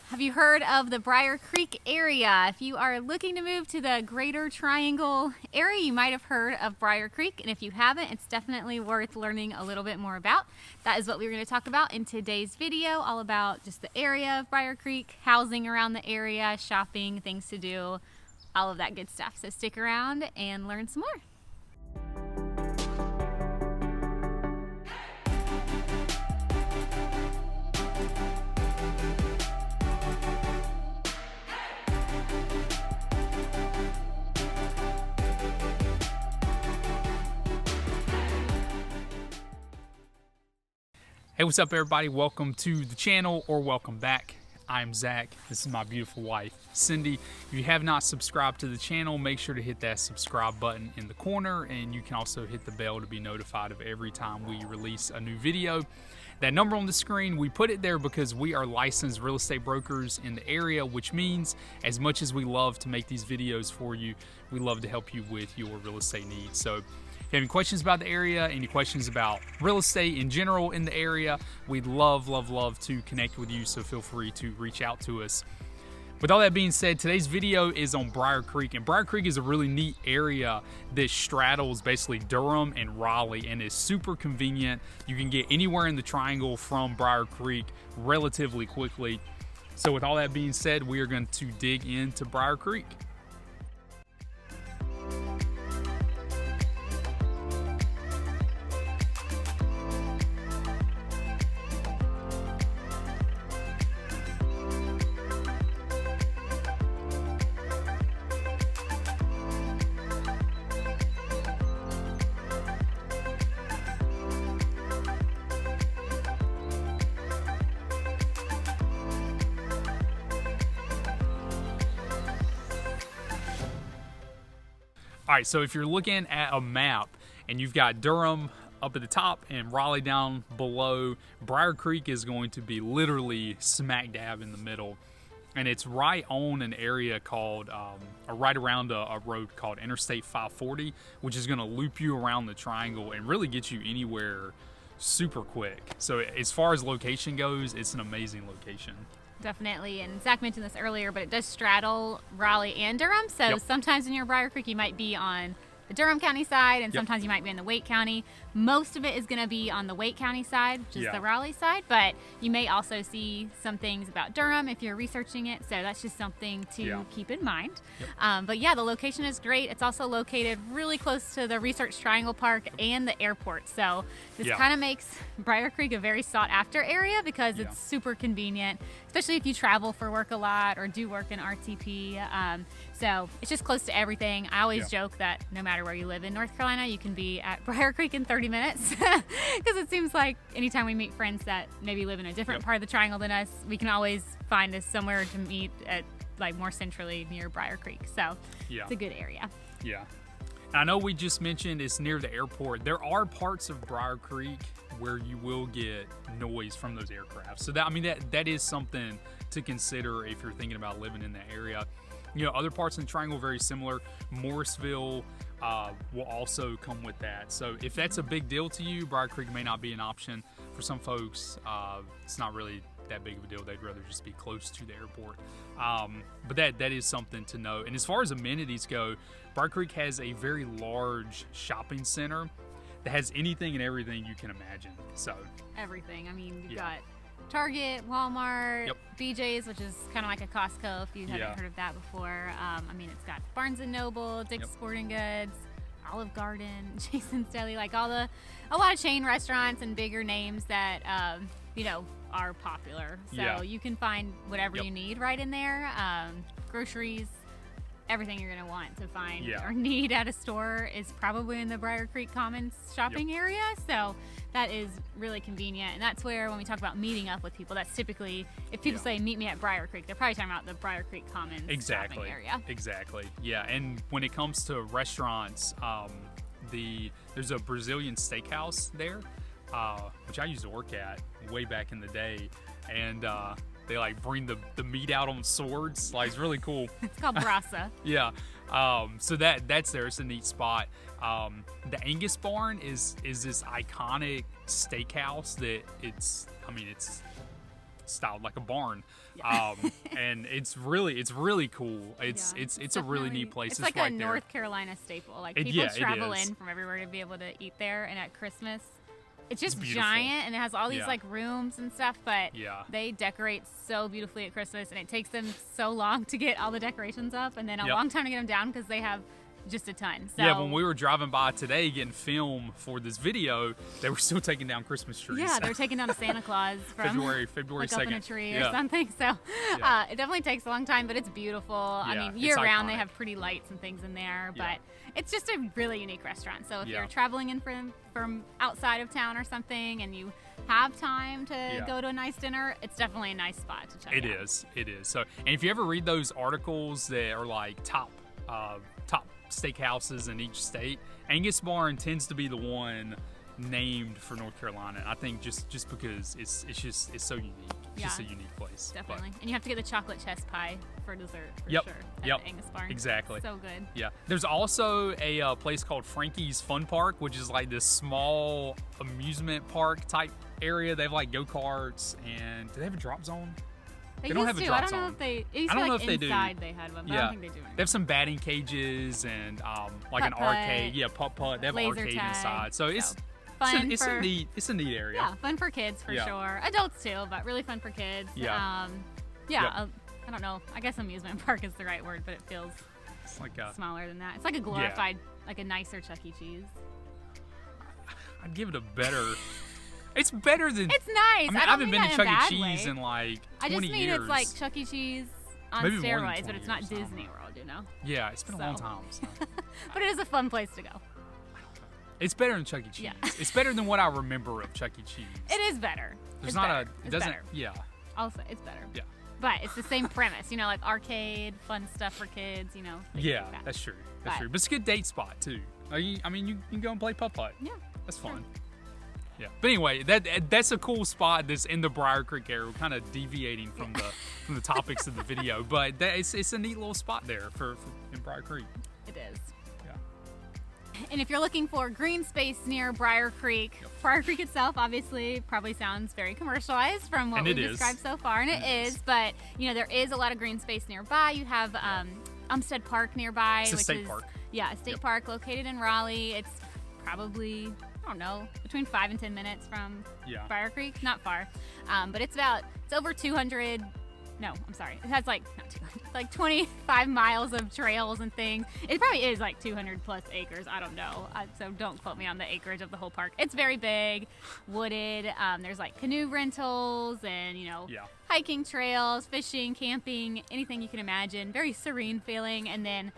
Have you heard of the Brier Creek area? If you are looking to move to the Greater Triangle area, you might have heard of Brier Creek, and if you haven't, it's definitely worth learning a little bit more about. That is what we're going to talk about in today's video, all about just the area of Brier Creek, housing around the area, shopping, things to do, all of that good stuff. So stick around and learn some more. Hey, what's up everybody? Welcome to the channel, or welcome back. I'm Zach. This is my beautiful wife, Cindy. If you have not subscribed to the channel, make sure to hit that subscribe button in the corner, and you can also hit the bell to be notified of every time we release a new video. That number on the screen, we put it there because we are licensed real estate brokers in the area, which means as much as we love to make these videos for you, we love to help you with your real estate needs. So if you have any questions about the area, any questions about real estate in general in the area, we'd love to connect with you, so feel free to reach out to us. With all that being said, today's video is on Brier Creek, and Brier Creek is a really neat area that straddles basically Durham and Raleigh and is super convenient. You can get anywhere in the triangle from Brier Creek relatively quickly. So with all that being said, we are going to dig into Brier Creek. All right, so if you're looking at a map and you've got Durham up at the top and Raleigh down below, Brier Creek is going to be literally smack dab in the middle. And it's right on an area called, right around a road called Interstate 540, which is gonna loop you around the triangle and really get you anywhere super quick. So as far as location goes, it's an amazing location. Definitely, and Zach mentioned this earlier, but it does straddle Raleigh and Durham, so sometimes in your Brier Creek you might be on the Durham County side, and sometimes you might be in the Wake County. Most of it is going to be on the Wake County side, which is the Raleigh side, but you may also see some things about Durham if you're researching it, so that's just something to keep in mind. But yeah, the location is great. It's also located really close to the Research Triangle Park and the airport, so this kind of makes Brier Creek a very sought after area because it's super convenient, especially if you travel for work a lot or do work in RTP. So it's just close to everything. I always joke that no matter where you live in North Carolina, you can be at Brier Creek in 30 minutes because it seems like anytime we meet friends that maybe live in a different part of the triangle than us, we can always find us somewhere to meet at, like, more centrally near Brier Creek. So it's a good area. And I know we just mentioned it's near the airport. There are parts of Brier Creek where you will get noise from those aircraft. So that is something to consider if you're thinking about living in that area. You know, other parts in the triangle very similar. Morrisville will also come with that. So if that's a big deal to you, Brier Creek may not be an option. For some folks, it's not really that big of a deal. They'd rather just be close to the airport. But that is something to know. And as far as amenities go, Brier Creek has a very large shopping center that has anything and everything you can imagine. So everything. I mean, you've got Target, Walmart, BJ's, which is kind of like a Costco if you haven't heard of that before. I mean, it's got Barnes & Noble, Dick's Sporting Goods, Olive Garden, Jason's Deli, like a lot of chain restaurants and bigger names that, you know, are popular. So you can find whatever you need right in there. Groceries, everything you're going to want to find or need at a store is probably in the Brier Creek Commons shopping area. So that is really convenient. And that's where, when we talk about meeting up with people, that's typically, if people say meet me at Brier Creek, they're probably talking about the Brier Creek Commons shopping area. Yeah. And when it comes to restaurants, there's a Brazilian steakhouse there, which I used to work at way back in the day. And they like bring the meat out on swords. Like, it's really cool. It's called brasa. So that's there. It's a neat spot. The Angus Barn is this iconic steakhouse that it's styled like a barn. Yeah. And it's really cool. It's a really neat place. It's like right a there. North Carolina staple. Like people it travel is. in from everywhere to be able to eat there. And at Christmas, it's just beautiful. giant, and it has all these Yeah. like rooms and stuff. But Yeah. they decorate so beautifully at Christmas, and it takes them so long to get all the decorations up, and then a Yep. long time to get them down because they have just a ton. So Yeah, when we were driving by today getting film for this video, they were still taking down Christmas trees. yeah, they're taking down a Santa Claus from February like 2nd. up in a tree Yeah. or something. So Yeah. it definitely takes a long time, but it's beautiful. I Yeah, mean, it's year round they iconic. have pretty lights and things in there, Yeah. but it's just a really unique restaurant. So if Yeah. you're traveling in from outside of town or something and you have time to Yeah. go to a nice dinner, it's definitely a nice spot to check It out. is. So, and if you ever read those articles that are like top steakhouses in each state, Angus Barn tends to be the one named for North Carolina. I think just because it's so unique. It's just a Yeah. unique place. But- Definitely. And you have to get the chocolate chess pie for dessert for Yep. sure at Yep. the Angus Barn. Exactly. So good. Yeah. There's also a place called Frankie's Fun Park, which is like this small amusement park type area. They have like go-karts, and do they have a drop zone? They don't used have a to. drop I don't know zone. if they. It used I to don't be know like if they do. inside they had one, but I don't think they do anymore. They have some batting cages and like an Putt-putt. arcade. Yeah, putt-putt. They have an Laser arcade tag. inside. So it's fun it's for a neat area. yeah, fun for kids for Yeah. sure. Adults too, but really fun for kids. Yeah. Yeah. I don't know. I guess amusement park is the right word, but it feels It's like a, smaller than that. It's like a glorified, like a nicer Chuck E. Cheese. I'd give it a better. It's better than. It's nice. I mean, I don't haven't mean been to that Chuck in E. a bad Cheese way. in like 20 I just mean years. it's like Chuck E. Cheese on Maybe more than steroids, 20 but it's not years, I don't Disney know. World, you know. Yeah, it's been a long So. time. So. But it is a fun place to go. It's better than Chuck E. Cheese. Yeah. It's better than what I remember of Chuck E. Cheese. It is better. There's it's not better. a. It It's doesn't. better. Yeah. I'll say it's better. Yeah. But it's the same premise, you know, like arcade, fun stuff for kids, you know. things Yeah, like that. that's true. That's But- true. But it's a good date spot too. I mean, you can go and play putt-putt. Yeah. That's fun. Yeah. But anyway, that's a cool spot that's in the Brier Creek area. We're kind of deviating from the topics of the video, but it's a neat little spot there for in Brier Creek. It is. Yeah. And if you're looking for green space near Brier Creek, Brier Creek itself obviously probably sounds very commercialized from what And we've it is. described so far, and it is. But you know, there is a lot of green space nearby. You have Umstead Park nearby, It's a which state is park. Yeah, a state Yep. park located in Raleigh. It's probably, I don't know, between 5 and 10 minutes from Yeah. Brier Creek. Not far, but it's over 200. No, I'm sorry. It has like not 200. It's like 25 miles of trails and things. It probably is like 200 plus acres. I don't know. So don't quote me on the acreage of the whole park. It's very big, wooded. There's like canoe rentals and Yeah. hiking trails, fishing, camping, anything you can imagine. Very serene feeling. And then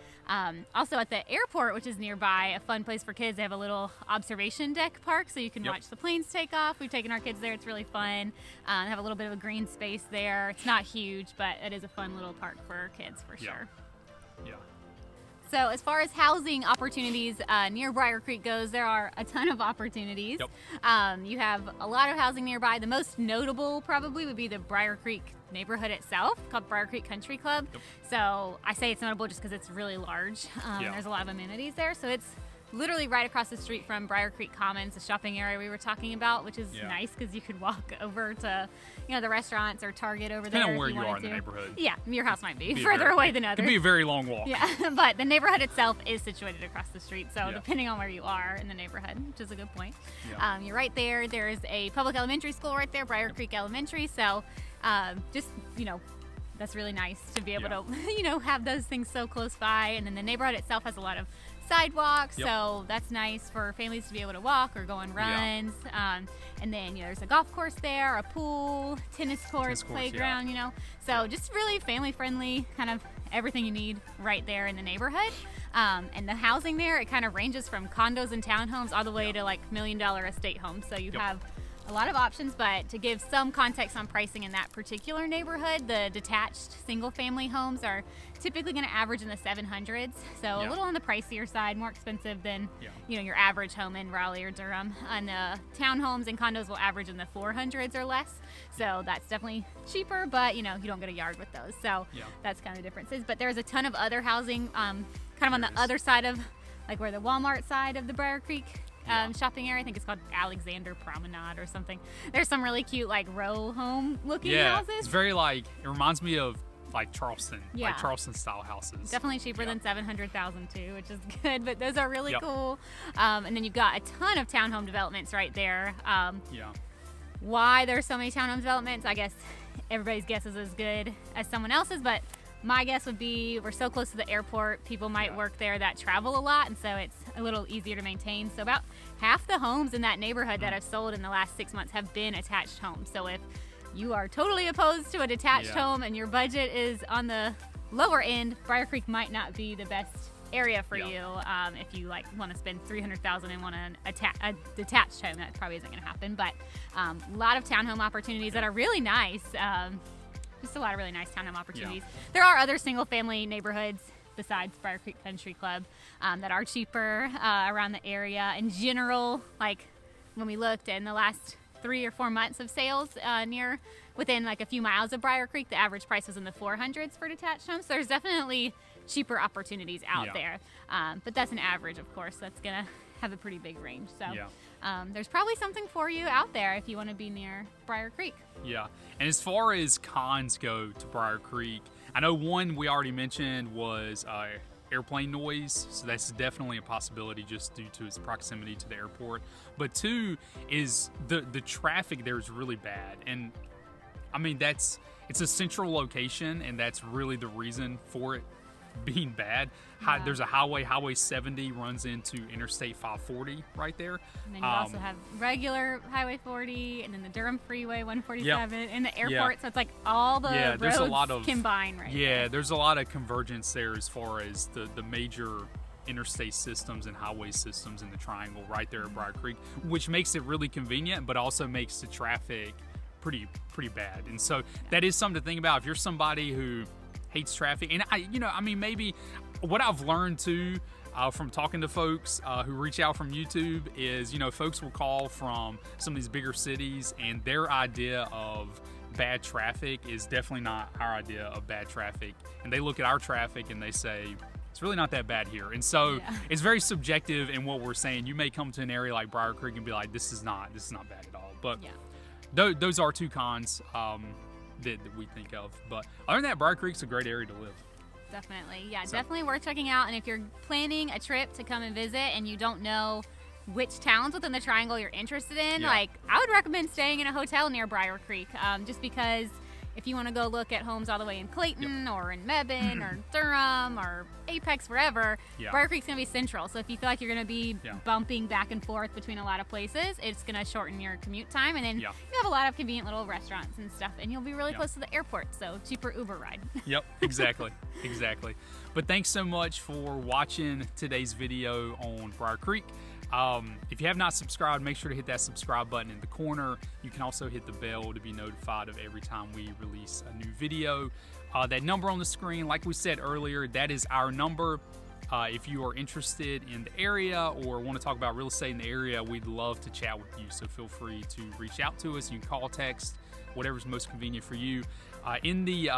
also at the airport, which is nearby, a fun place for kids. They have a little observation deck park, so you can Yep. watch the planes take off. We've taken our kids there. It's really fun. They have a little bit of a green space there. It's not huge, but it is a fun little park for kids for Yeah. sure. Yeah. So as far as housing opportunities near Brier Creek goes, there are a ton of opportunities. Yep. You have a lot of housing nearby. The most notable probably would be the Brier Creek neighborhood itself, called Brier Creek Country Club. Yep. So I say it's notable just because it's really large. Yeah. There's a lot of amenities there. So it's literally right across the street from Brier Creek Commons, the shopping area we were talking about, which is Yeah. nice because you could walk over to, the restaurants or Target over Depending there. on where if you you are wanted in the to. neighborhood. Yeah, your house might be Be a further very- away than It others. could be a very long walk. Yeah, but the neighborhood itself is situated across the street, so Yeah. depending on where you are in the neighborhood, which is a good point. Yeah. You're right there. There's a public elementary school right there, Brier Creek Elementary. So just, that's really nice to be able Yeah. to, have those things so close by. And then the neighborhood itself has a lot of sidewalks, Yep. so that's nice for families to be able to walk or go on Yeah. runs. And then there's a golf course there, a pool, tennis courts, courts, playground, So just really family friendly, kind of everything you need right there in the neighborhood. And the housing there, it kind of ranges from condos and townhomes all the way to like $1 million estate homes. So you Yep. have a lot of options, but to give some context on pricing in that particular neighborhood, the detached single family homes are typically going to average in the 700s. So Yeah. a little on the pricier side, more expensive than Yeah. your average home in Raleigh or Durham. And the townhomes and condos will average in the 400s or less. So that's definitely cheaper, but you don't get a yard with those. So Yeah. that's kind of the differences. But there's a ton of other housing kind of on the There is. other side of like where the Walmart side of the Brier Creek shopping area. I think it's called Alexander Promenade or something. There's some really cute like row home looking houses. It's very like, it reminds me of like Charleston, Yeah. like Charleston style houses. Definitely cheaper than 700,000 too, which is good, but those are really Yep. cool. And then you've got a ton of townhome developments right there. Yeah. Why there's so many townhome developments, I guess everybody's guess is as good as someone else's, but my guess would be we're so close to the airport, people might work there that travel a lot, and so it's a little easier to maintain. So about half the homes in that neighborhood that have sold in the last 6 months have been attached homes. So if you are totally opposed to a detached home and your budget is on the lower end, Brier Creek might not be the best area for you. If you like want to spend $300,000 and want a detached home, that probably isn't going to happen. But a lot of townhome opportunities that are really nice. Just a lot of really nice townhome opportunities. There are other single-family neighborhoods besides Brier Creek Country Club that are cheaper around the area. In general, like when we looked in the last 3 or 4 months of sales within like a few miles of Brier Creek, the average price was in the 400s for detached homes. So there's definitely cheaper opportunities out there. But that's an average, of course. That's going to have a pretty big range. So there's probably something for you out there if you want to be near Brier Creek. Yeah. And as far as cons go to Brier Creek, I know one we already mentioned was airplane noise, so that's definitely a possibility just due to its proximity to the airport. But two is the traffic there is really bad, and I mean it's a central location, and that's really the reason for it being bad. There's a highway 70 runs into Interstate 540 right there. And then you also have regular Highway 40, and then the Durham Freeway 147, and the airport. So it's like all the roads combined right there. There's a lot of convergence there as far as the major interstate systems and highway systems in the triangle right there at Brier Creek, which makes it really convenient, but also makes the traffic pretty bad. And so that is something to think about if you're somebody who hates traffic. And maybe what I've learned too from talking to folks who reach out from YouTube is, folks will call from some of these bigger cities, and their idea of bad traffic is definitely not our idea of bad traffic. And they look at our traffic and they say, it's really not that bad here. And so it's very subjective in what we're saying. You may come to an area like Brier Creek and be like, this is not bad at all. But those are two cons that we think of. But other than that, Brier Creek's a great area to live. Definitely. Yeah, definitely worth checking out. And if you're planning a trip to come and visit and you don't know which towns within the triangle you're interested in, like I would recommend staying in a hotel near Brier Creek, just because if you want to go look at homes all the way in Clayton or in Mebane or Durham or Apex, wherever, Brier Creek's going to be central. So if you feel like you're going to be bumping back and forth between a lot of places, it's going to shorten your commute time. And then you have a lot of convenient little restaurants and stuff, and you'll be really close to the airport. So cheaper Uber ride. Yep, exactly. Exactly. But thanks so much for watching today's video on Brier Creek. If you have not subscribed, make sure to hit that subscribe button in the corner. You can also hit the bell to be notified of every time we release a new video. That number on the screen, like we said earlier, that is our number. If you are interested in the area or want to talk about real estate in the area, we'd love to chat with you. So feel free to reach out to us. You can call, text, whatever's most convenient for you. In the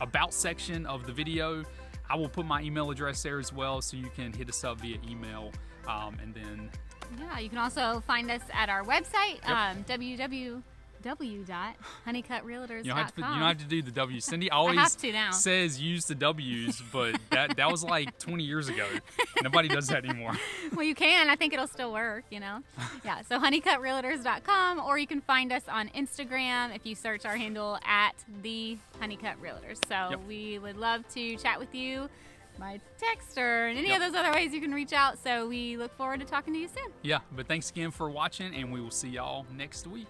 About section of the video, I will put my email address there as well, so you can hit us up via email. And then you can also find us at our website, www.honeycutrealtors.com. You don't have to do the W. Cindy always says use the W's, but that was like 20 years ago. Nobody does that anymore. Well, you can. I think it'll still work, so honeycutrealtors.com, or you can find us on Instagram if you search our handle at the Honeycut Realtors. So we would love to chat with you by text or any of those other ways you can reach out. So we look forward to talking to you soon. Yeah, but thanks again for watching, and we will see y'all next week.